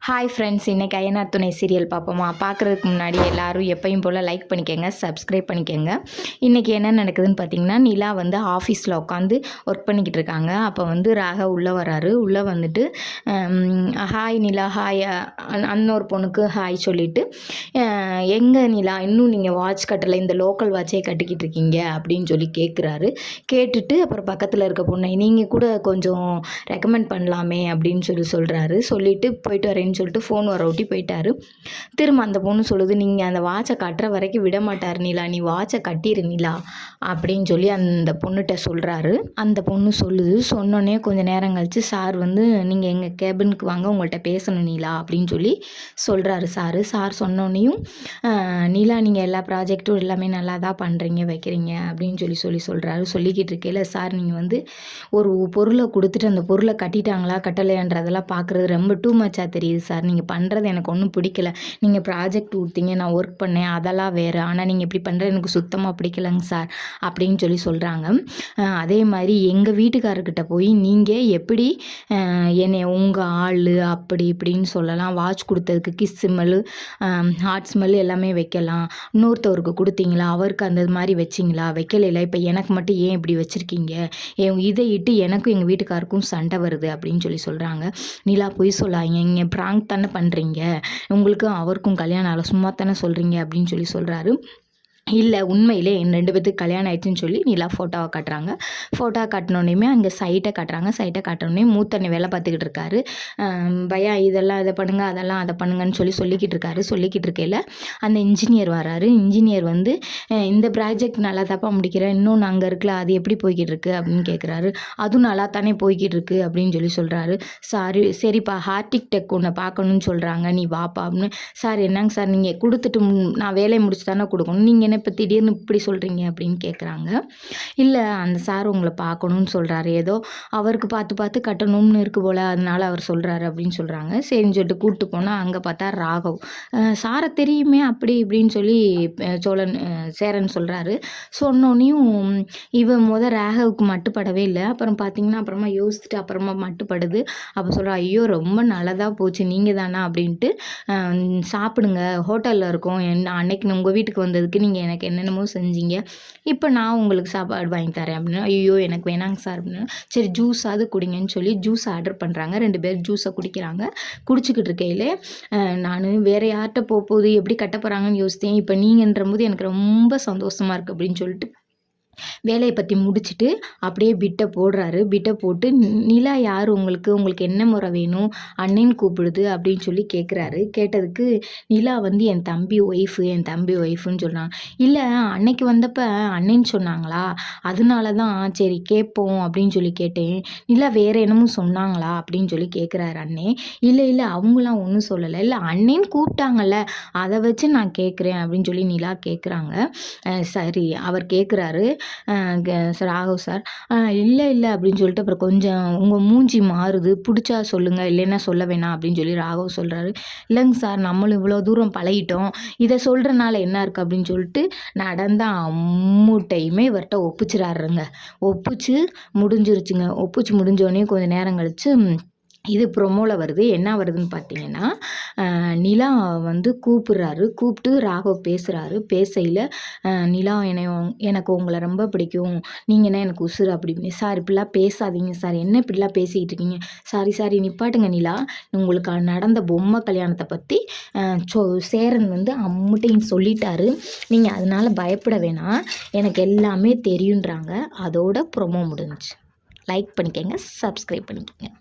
Hi friends, இன்றைக்கி ஐயனார் துணை serial பார்ப்போமா? பார்க்குறதுக்கு முன்னாடி எல்லோரும் எப்பயும் போல் லைக் பண்ணிக்கோங்க, சப்ஸ்கிரைப் பண்ணிக்கோங்க. இன்றைக்கி என்ன நடக்குதுன்னு பார்த்தீங்கன்னா, நிலா வந்து ஆஃபீஸில் உட்காந்து ஒர்க் பண்ணிக்கிட்டு இருக்காங்க. அப்போ வந்து ராக உள்ளே வராரு. உள்ளே வந்துட்டு ஹாய் நிலா, ஹாய் இன்னொரு பொண்ணுக்கு ஹாய் சொல்லிவிட்டு, எங்கே நிலா இன்னும் நீங்கள் வாட்ச் கட்டலை, இந்த லோக்கல் வாட்சே கட்டிக்கிட்டு இருக்கீங்க அப்படின்னு சொல்லி கேட்குறாரு. கேட்டுட்டு அப்புறம் பக்கத்தில் இருக்க பொண்ணை நீங்கள் கூட கொஞ்சம் ரெக்கமெண்ட் பண்ணலாமே அப்படின்னு சொல்கிறாரு. சொல்லிவிட்டு போயிட்டு வரேன்னு சொல்லிட்டு ஃபோன் வர ஒட்டி போயிட்டாரு. திரும்ப அந்த பொண்ணு சொல்லுது, நீங்கள் அந்த வாட்சை கட்டுற வரைக்கும் விட மாட்டார் நிலா, நீ வாட்சை கட்டிடு நிலா அப்படின்னு சொல்லி அந்த பொண்ணுகிட்ட சொல்கிறாரு. அந்த பொண்ணு சொல்லுது. சொன்னோன்னே கொஞ்சம் நேரம் கழித்து சார் வந்து நீங்கள் எங்கள் கேபினுக்கு வாங்க, உங்கள்கிட்ட பேசணும் நிலா அப்படின்னு சொல்லி சொல்கிறாரு சார். சார் சொன்னோன்னையும் நிலா நீங்கள் எல்லா ப்ராஜெக்ட்டும் எல்லாமே நல்லா தான் பண்ணுறீங்க வைக்கிறீங்க அப்படின்னு சொல்கிறாரு. சொல்லிக்கிட்டு இருக்கையில், சார் நீங்கள் வந்து ஒரு பொருளை கொடுத்துட்டு அந்த பொருளை கட்டிட்டாங்களா கட்டலையான்றதெல்லாம் பார்க்குறது ரொம்ப டூ மச்சாக தெரியுது சார். நீங்கள் பண்ணுறது எனக்கு ஒன்றும் பிடிக்கல. நீங்கள் ப்ராஜெக்ட் கொடுத்தீங்க, நான் ஒர்க் பண்ணேன், அதெல்லாம் வேறு. ஆனால் நீங்கள் இப்படி பண்ணுறது எனக்கு சுத்தமாக பிடிக்கலங்க சார் அப்படின்னு சொல்கிறாங்க. அதே மாதிரி எங்கள் வீட்டுக்காரர்கிட்ட போய் நீங்கள் எப்படி என்னை உங்கள் ஆள் அப்படி இப்படின்னு சொல்லலாம். வாட்ச் கொடுத்ததுக்கு கிஸ் ஸ்மெல்லு, ஹார்ட் ஸ்மெல்லு எல்லாமே வைக்கலாம். இன்னொருத்தவருக்கு கொடுத்தீங்களா, அவருக்கு அந்த மாதிரி வச்சிங்களா, வைக்கல. இப்போ எனக்கு மட்டும் ஏன் இப்படி வச்சுருக்கீங்க, இதை இட்டு எனக்கும் எங்கள் வீட்டுக்காருக்கும் சண்டை வருது அப்படின்னு சொல்கிறாங்க. நிலா பொய் சொல்லாங்க, இங்கே ப்ராங்க் தானே பண்ணுறீங்க, உங்களுக்கும் அவருக்கும் கல்யாணம் ஆகலை, சும்மா தானே சொல்கிறீங்க அப்படின்னு சொல்கிறாரு. இல்லை உண்மையிலே என் 2 பேத்துக்கு கல்யாணம் ஆயிடுச்சுன்னு சொல்லி நிலா ஃபோட்டோவை காட்டுறாங்க. ஃபோட்டோ காட்டினோடனே அங்கே சைட்டை காட்டுறாங்க. சைட்டை காட்டினோடனே மூத்தண்ணி வேலை பார்த்துக்கிட்டு இருக்காரு. பையா இதெல்லாம் இதை பண்ணுங்க, அதெல்லாம் அதை பண்ணுங்கன்னு சொல்லிக்கிட்டு இருக்காரு. சொல்லிக்கிட்டு இருக்கையில் அந்த இன்ஜினியர் வராரு. இன்ஜினியர் வந்து இந்த ப்ராஜெக்ட் நல்லா தப்பாக முடிக்கிறேன், இன்னொன்று அங்கே இருக்குல்ல அது எப்படி போய்கிட்டு இருக்கு அப்படின்னு கேட்குறாரு. அதுவும் நல்லா தானே போய்கிட்டு இருக்கு அப்படின்னு சொல்கிறாரு. சரிப்பா ஹார்டிக் டெக் ஒன்று பார்க்கணுன்னு சொல்கிறாங்க, நீ வாப்பா அப்படின்னு. சார் என்னங்க சார், நீங்கள் கொடுத்துட்டு நான் வேலையை முடிச்சு தானே கொடுக்கணும், நீங்கள் என்ன இப்போ திடீர்னு இப்படி சொல்கிறீங்க அப்படின்னு கேட்குறாங்க. இல்லை அந்த சார் உங்களை பார்க்கணுன்னு சொல்கிறாரு, ஏதோ அவருக்கு பார்த்து கட்டணும்னு இருக்கு போல், அதனால அவர் சொல்கிறாரு அப்படின்னு சொல்கிறாங்க. சரின்னு சொல்லிட்டு கூப்பிட்டு போனால் அங்கே பார்த்தா ராகவ். சாரை தெரியுமே அப்படி இப்படின்னு சொல்லி சேரன் சொல்கிறாரு. சொன்னோன்னையும் இவன் ராகவுக்கு மட்டுப்படவே இல்லை. அப்புறம் பார்த்தீங்கன்னா அப்புறமா யோசிச்சுட்டு அப்புறமா மட்டுப்படுது. அப்போ சொல்கிறா, ஐயோ ரொம்ப நல்லதாக போச்சு, நீங்கள் தானா அப்படின்ட்டு, சாப்பிடுங்க ஹோட்டலில் இருக்கோம், அன்னைக்கு உங்கள் வீட்டுக்கு வந்ததுக்கு நீங்கள் எனக்கு என்னென்னமோ செஞ்சீங்க, இப்போ நான் உங்களுக்கு சாப்பாடு வாங்கி தரேன் அப்படின்னா, ஐயோ எனக்கு வேணாங்க சார் அப்படின்னா, சரி ஜூஸாவது குடிங்கன்னு சொல்லி ஜூஸ் ஆர்டர் பண்ணுறாங்க. 2 பேர் ஜூஸை குடிக்கிறாங்க. குடிச்சிக்கிட்டு இருக்கையில் நான் வேறு யார்கிட்ட போகுது எப்படி கட்ட போகிறாங்கன்னு யோசித்தேன், இப்போ நீங்கன்ற போது எனக்கு ரொம்ப சந்தோஷமாக இருக்குது அப்படின்னு சொல்லிட்டு வேலையை பற்றி முடிச்சுட்டு அப்படியே பிட்டை போடுறாரு. பிட்டை போட்டு, நிலா யார் உங்களுக்கு என்ன முறை வேணும், அண்ணன் கூப்பிடுது அப்படின்னு சொல்லி கேட்குறாரு. கேட்டதுக்கு நிலா வந்து என் தம்பி ஒய்ஃபுன்னு சொல்கிறாங்க. இல்லை அன்னைக்கு வந்தப்போ அண்ணன்னு சொன்னாங்களா, அதனால தான் சரி கேட்போம் அப்படின்னு சொல்லி கேட்டேன். நிலா வேறு என்னமோ சொன்னாங்களா அப்படின்னு சொல்லி கேட்குறாரு அண்ணே. இல்லை அவங்களாம் ஒன்றும் சொல்லலை, இல்லை அண்ணேன்னு கூப்பிட்டாங்கல்ல அதை வச்சு நான் கேட்குறேன் அப்படின்னு சொல்லி நிலா கேட்குறாங்க. சரி அவர் கேட்குறாரு, ராகவ் சார் இல்லை அப்படின்னு சொல்லிட்டு அப்புறம் கொஞ்சம் உங்கள் மூஞ்சி மாறுது, பிடிச்சா சொல்லுங்கள், இல்லைன்னா சொல்ல வேணாம் அப்படின்னு சொல்லி ராகவ் சொல்கிறாரு. இல்லைங்க சார் நம்மளும் இவ்வளோ தூரம் பழகிட்டோம், இதை சொல்கிறனால என்ன இருக்குது அப்படின்னு சொல்லிட்டு நடந்த அம்மூட்டையுமே இவர்கிட்ட ஒப்பிச்சிடாருங்க. ஒப்பிச்சு முடிஞ்சோடனே கொஞ்சம் நேரம் கழித்து இது ப்ரொமோவில் வருது. என்ன வருதுன்னு பார்த்தீங்கன்னா, நிலா வந்து கூப்பிட்டு ராகவ் பேசுகிறாரு. பேசையில் நிலா எனக்கு உங்களை ரொம்ப பிடிக்கும், நீங்கன்னா எனக்கு உசுறு அப்படின்னு. சார் இப்படிலாம் பேசாதீங்க சார், என்ன இப்படிலாம் பேசிக்கிட்டு இருக்கீங்க, சாரி நிப்பாட்டுங்க நிலா, உங்களுக்கு நடந்த பொம்மை கல்யாணத்தை பற்றி சேரன் வந்து அம்முட்டையும் சொல்லிட்டாரு, நீங்கள் அதனால் பயப்பட வேணாம், எனக்கு எல்லாமே தெரியுன்றாங்க. அதோட ப்ரொமோ முடிஞ்சுச்சு. லைக் பண்ணிக்கங்க, சப்ஸ்கிரைப் பண்ணிக்கங்க.